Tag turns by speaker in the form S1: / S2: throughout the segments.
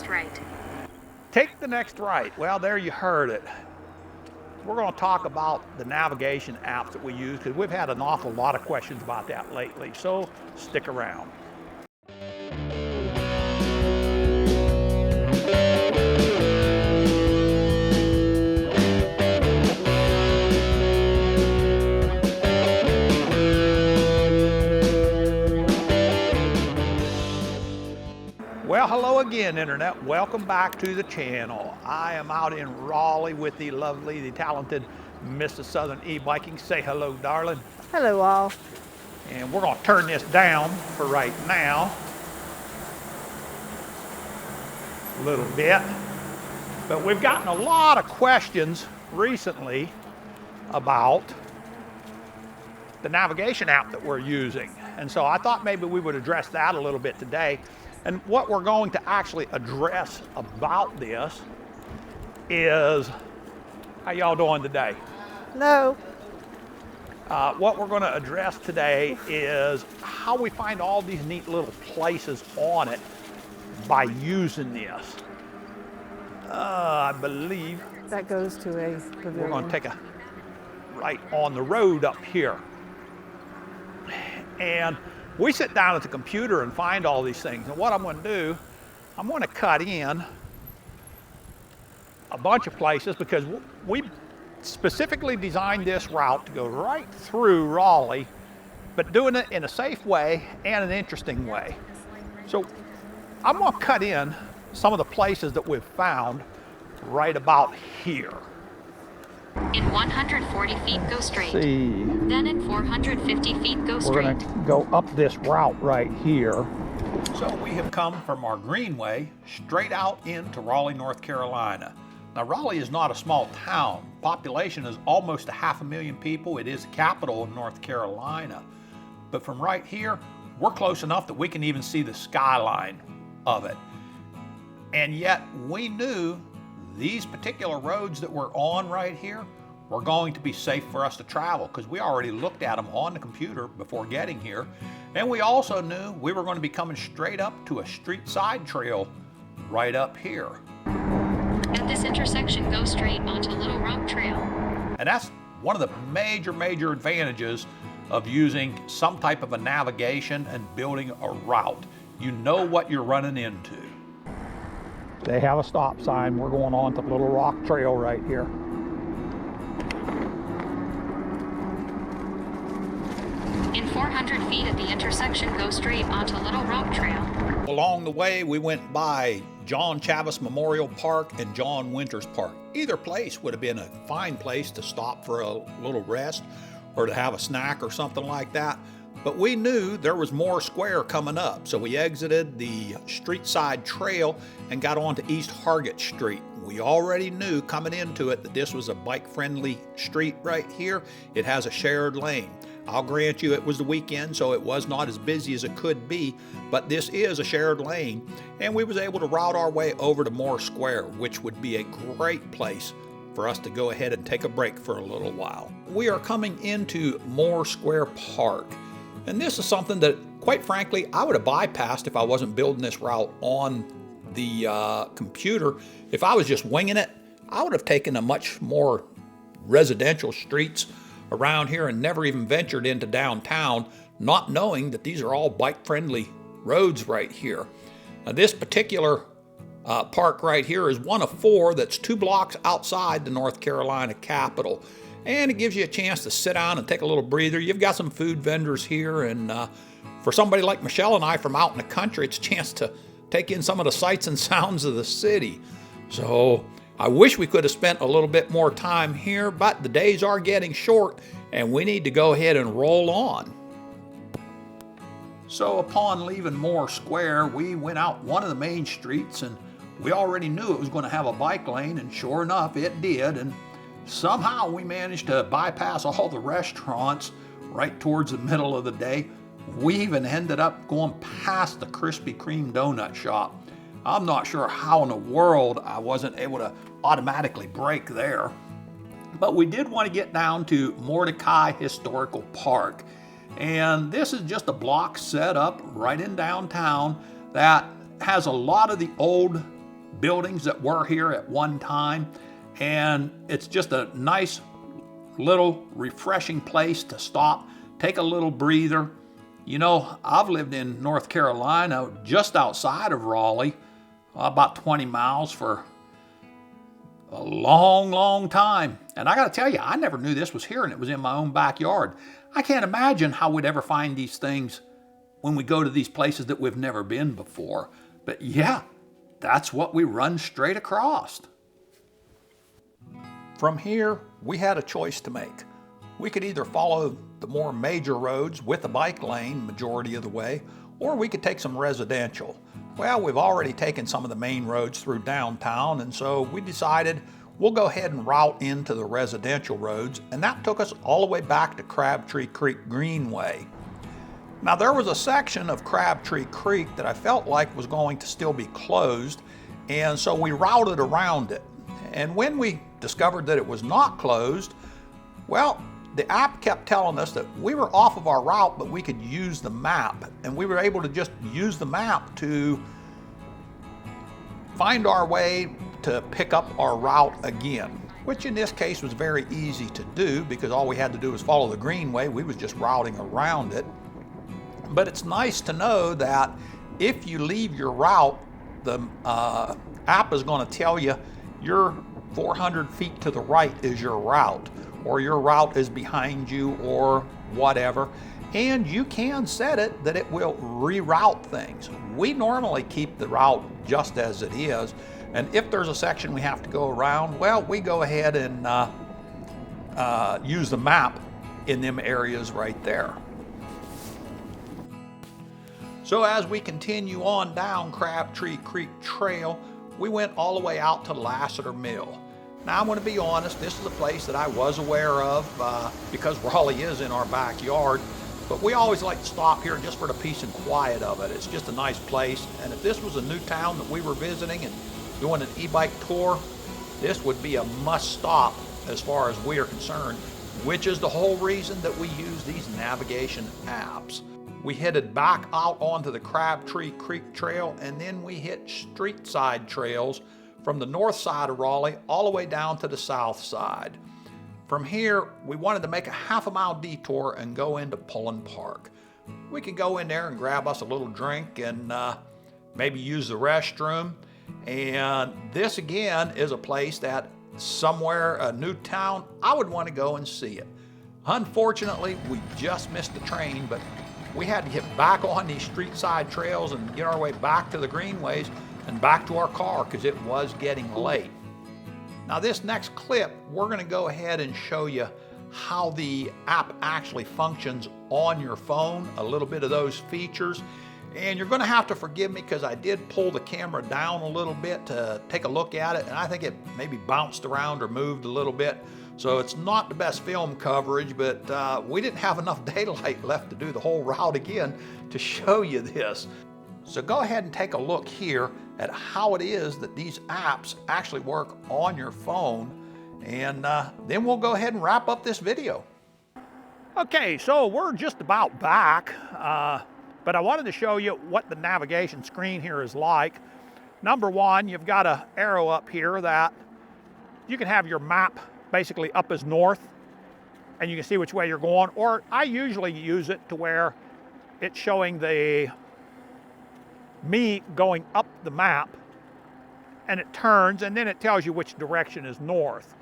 S1: next right.
S2: Take the next right. Well, there you heard it. We're going to talk about the navigation apps that we use because we've had an awful lot of questions about that lately. So stick around. Well, hello again, Internet. Welcome back to the channel. I am out in Raleigh with the lovely, the talented Mrs. Southern E-Biking. Say hello, darling.
S3: Hello, all.
S2: And we're going to turn this down for right now a little bit. But we've gotten a lot of questions recently about the navigation app that we're using. And so I thought maybe we would address that a little bit today. And what we're going to actually address about this is, how y'all doing today?
S3: No.
S2: What we're going to address today is how we find all these neat little places on it by using this. I believe
S3: That goes to a pavilion.
S2: we're going to take a right on the road up here. And we sit down at the computer and find all these things. And what I'm going to do, I'm going to cut in a bunch of places because we specifically designed this route to go right through Raleigh, but doing it in a safe way and an interesting way. So I'm going to cut in some of the places that we've found right about here.
S1: In 140 feet, go straight.
S2: See.
S1: Then in 450 feet, go
S2: We're
S1: straight.
S2: going to go up this route right here. So we have come from our greenway straight out into Raleigh, North Carolina. Now Raleigh is not a small town. Population is almost 500,000 people. It is the capital of North Carolina. But from right here, we're close enough that we can even see the skyline of it. And yet we knew these particular roads that we're on right here were going to be safe for us to travel because we already looked at them on the computer before getting here. And we also knew we were going to be coming straight up to a street side trail right up here.
S1: At this intersection, go straight onto Little Rock Trail.
S2: And that's one of the major advantages of using some type of a navigation and building a route. You know what you're running into. They have a stop sign. We're going on to Little Rock Trail right here.
S1: In 400 feet at the intersection, go straight onto Little Rock Trail.
S2: Along the way, we went by John Chavis Memorial Park and John Winters Park. Either place would have been a fine place to stop for a little rest or to have a snack or something like that. But we knew there was more square coming up, so we exited the street side trail and got onto East Hargett Street. We already knew coming into it that this was a bike-friendly street right here. It has a shared lane. I'll grant you it was the weekend, so it was not as busy as it could be, but this is a shared lane, and we was able to route our way over to Moore Square, which would be a great place for us to go ahead and take a break for a little while. We are coming into Moore Square Park. And this is something that, quite frankly, I would have bypassed if I wasn't building this route on the computer. If I was just winging it, I would have taken a much more residential streets around here and never even ventured into downtown, not knowing that these are all bike-friendly roads right here. Now, this particular park right here is one of 4 that's 2 blocks outside the North Carolina capital. And it gives you a chance to sit down and take a little breather. You've got some food vendors here, and for somebody like Michelle and I from out in the country, it's a chance to take in some of the sights and sounds of the city. So I wish we could have spent a little bit more time here, but the days are getting short, and we need to go ahead and roll on. So upon leaving Moore Square, we went out one of the main streets, and we already knew it was going to have a bike lane, and sure enough, it did. And somehow we managed to bypass all the restaurants right towards the middle of the day. We even ended up going past the Krispy Kreme donut shop. I'm not sure how in the world I wasn't able to automatically brake there. But we did want to get down to Mordecai Historical Park. And this is just a block set up right in downtown that has a lot of the old buildings that were here at one time. And it's just a nice little refreshing place to stop, take a little breather. You know, I've lived in North Carolina, just outside of Raleigh, about 20 miles for a long, long time. And I gotta tell you, I never knew this was here and it was in my own backyard. I can't imagine how we'd ever find these things when we go to these places that we've never been before. But yeah, that's what we run straight across. From here, we had a choice to make. We could either follow the more major roads with a bike lane majority of the way, or we could take some residential. Well, we've already taken some of the main roads through downtown, and so we decided we'll go ahead and route into the residential roads, and that took us all the way back to Crabtree Creek Greenway. Now, there was a section of Crabtree Creek that I felt like was going to still be closed, and so we routed around it. And when we discovered that it was not closed, well, the app kept telling us that we were off of our route, but we could use the map. And we were able to just use the map to find our way to pick up our route again, which in this case was very easy to do because all we had to do was follow the greenway. We was just routing around it. But it's nice to know that if you leave your route, the app is going to tell you your 400 feet to the right is your route, or your route is behind you, or whatever. And you can set it that it will reroute things. We normally keep the route just as it is, and if there's a section we have to go around, well, we go ahead and use the map in them areas right there. So as we continue on down Crabtree Creek Trail, we went all the way out to Lassiter Mill. Now, I'm going to be honest, this is a place that I was aware of because Raleigh is in our backyard, but we always like to stop here just for the peace and quiet of it. It's just a nice place, and if this was a new town that we were visiting and doing an e-bike tour, this would be a must stop as far as we are concerned, which is the whole reason that we use these navigation apps. We headed back out onto the Crabtree Creek Trail, and then we hit street side trails from the north side of Raleigh all the way down to the south side. From here, we wanted to make a half-a-mile detour and go into Pullen Park. We could go in there and grab us a little drink and maybe use the restroom. And this again is a place that somewhere, a new town, I would want to go and see it. Unfortunately, we just missed the train, but we had to get back on these street side trails and get our way back to the greenways and back to our car because it was getting late. Now, this next clip, we're going to go ahead and show you how the app actually functions on your phone, a little bit of those features. And you're going to have to forgive me because I did pull the camera down a little bit to take a look at it, and I think it maybe bounced around or moved a little bit. So it's not the best film coverage, but we didn't have enough daylight left to do the whole route again to show you this. So go ahead and take a look here at how it is that these apps actually work on your phone, and then we'll go ahead and wrap up this video. Okay, so we're just about back, but I wanted to show you what the navigation screen here is like. Number one, you've got an arrow up here that you can have your map basically up as north, and you can see which way you're going, or I usually use it to where it's showing me going up the map, and it turns, and then it tells you which direction is north.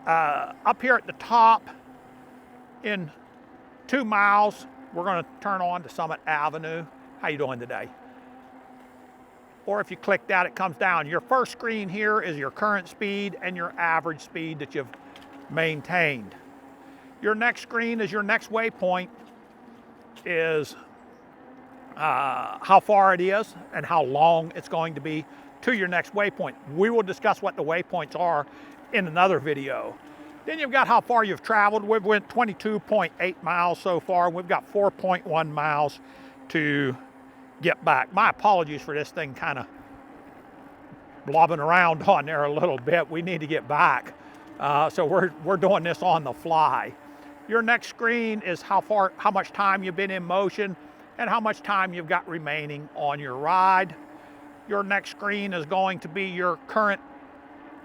S2: Up here at the top, in 2 miles, we're going to turn on to Summit Avenue. How you doing today? Or if you click that, it comes down. Your first screen here is your current speed and your average speed that you've maintained. Your next screen is your next waypoint, is how far it is and how long it's going to be to your next waypoint. We will discuss what the waypoints are in another video. Then you've got how far you've traveled. We've went 22.8 miles so far. We've got 4.1 miles to get back. My apologies for this thing kind of blobbing around on there a little bit. We need to get back. So we're doing this on the fly. Your next screen is how much time you've been in motion and how much time you've got remaining on your ride. Your next screen is going to be your current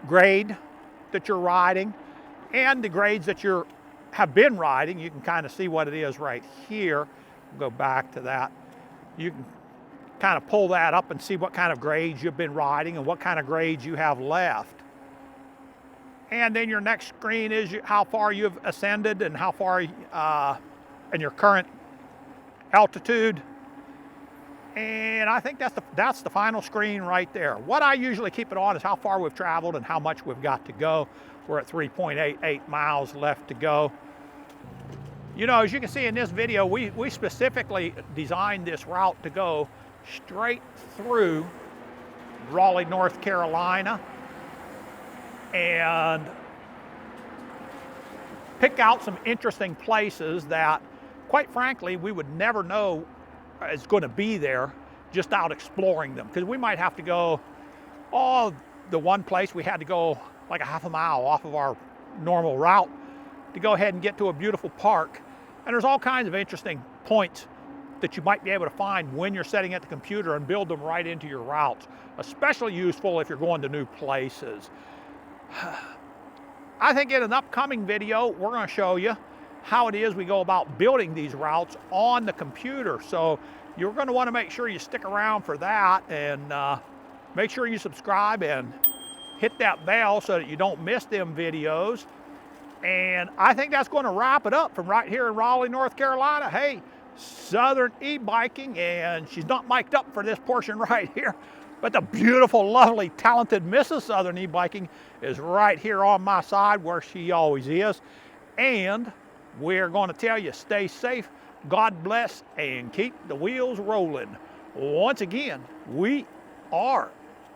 S2: grade that you're riding and the grades that you have been riding. You can kind of see what it is right here. We'll go back to that. You can kind of pull that up and see what kind of grades you've been riding and what kind of grades you have left. And then your next screen is how far you've ascended and how far and your current altitude. And I think that's the final screen right there. What I usually keep it on is how far we've traveled and how much we've got to go. We're at 3.88 miles left to go. You know, as you can see in this video, we specifically designed this route to go straight through Raleigh, North Carolina, and pick out some interesting places that, quite frankly, we would never know is going to be there just out exploring them. Because we might have to go, the one place we had to go like a half a mile off of our normal route to go ahead and get to a beautiful park. And there's all kinds of interesting points that you might be able to find when you're setting at the computer and build them right into your routes. Especially useful if you're going to new places. I think in an upcoming video, we're going to show you how it is we go about building these routes on the computer. So you're going to want to make sure you stick around for that, and make sure you subscribe and hit that bell so that you don't miss them videos. And I think that's going to wrap it up from right here in Raleigh, North Carolina. Hey, Southern e-biking, and she's not mic'd up for this portion right here, but the beautiful, lovely, talented Mrs. Southern e-biking is right here on my side where she always is. And we're going to tell you, stay safe, God bless, and keep the wheels rolling. Once again, we are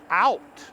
S2: out.